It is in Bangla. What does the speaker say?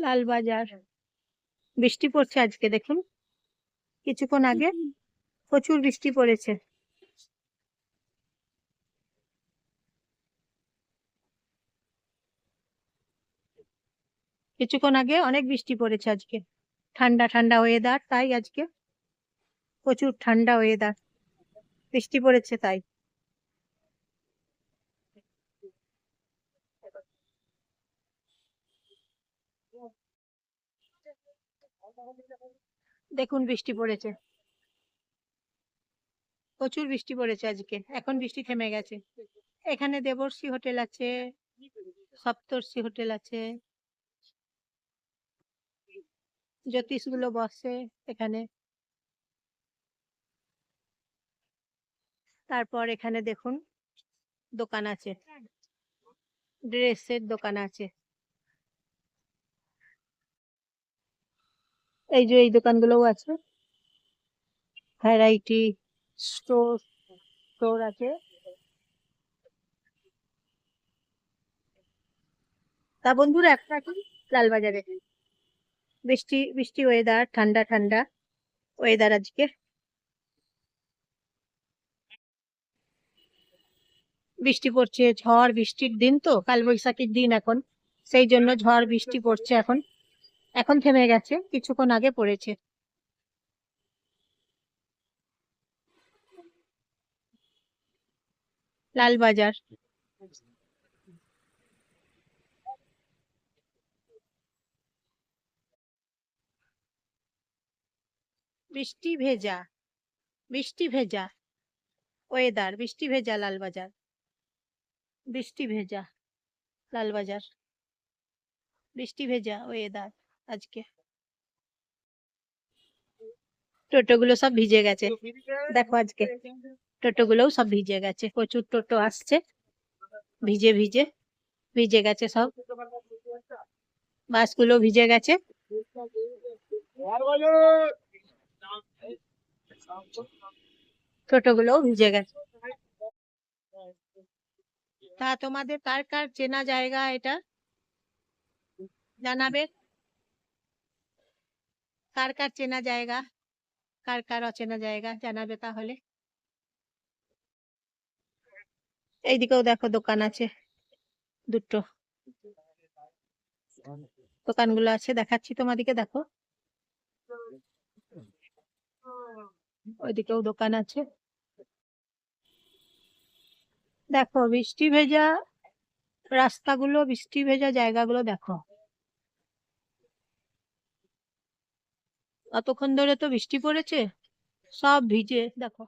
লালবাজার, বৃষ্টি পড়ছে আজকে দেখুন, কিছুক্ষণ আগে প্রচুর বৃষ্টি পড়েছে। কিছুক্ষণ আগে অনেক বৃষ্টি পড়েছে আজকে। ঠান্ডা ঠান্ডা ওয়েদার, তাই আজকে প্রচুর ঠান্ডা ওয়েদার, বৃষ্টি পড়েছে তাই। দেখুন বৃষ্টি পড়েছে, প্রচুর বৃষ্টি পড়েছে আজকে, এখন বৃষ্টি থেমে গেছে। এখানে দেবর্ষি হোটেল আছে, সপ্তর্ষি হোটেল আছে, জ্যোতিষগুলো বসে এখানে। তারপর এখানে দেখুন দোকান আছে, ড্রেসের দোকান আছে। এই যে এই দোকানগুলোও আছে, ভ্যারাইটি স্টোর আছে। তা বন্ধুরা একটা এখন লালবাজারে বৃষ্টি বৃষ্টি ওয়েদার, ঠান্ডা ঠান্ডা ওয়েদার আজকে। বৃষ্টি পড়ছে, ঝড় বৃষ্টির দিন তো, কালবৈশাখীর দিন এখন, সেই জন্য ঝড় বৃষ্টি পড়ছে এখন। এখন থেমে গেছে, কিছুক্ষণ আগে পড়েছে। লালবাজার, বৃষ্টি ভেজা, বৃষ্টি ভেজা ওয়েদার, বৃষ্টি ভেজা লালবাজার, বৃষ্টি ভেজা লালবাজার, বৃষ্টি ভেজা ওয়েদার আজকে। টোটোগুলো সব ভিজে গেছে, দেখো আজকে টোটোগুলোও সব ভিজে গেছে, প্রচুর টোটো আসছে, ভিজে ভিজে ভিজে গেছে সব, বাসগুলো ভিজে গেছে। টোটোগুলোও ভিজে গেছে। তা তোমাদের কার কার চেনা জায়গা এটা জানাবে, কার কার চেনা জায়গা, কার কার অচেনা জায়গা জানাবে তাহলে। এইদিকেও দেখো দোকান আছে, দুটো দোকানগুলো আছে, দেখাচ্ছি তোমাদিকে, দেখো ওইদিকেও দোকান আছে। দেখো বৃষ্টি ভেজা রাস্তাগুলো, বৃষ্টি ভেজা জায়গাগুলো দেখো, অতক্ষণ ধরে তো বৃষ্টি পড়েছে, সব ভিজে দেখো।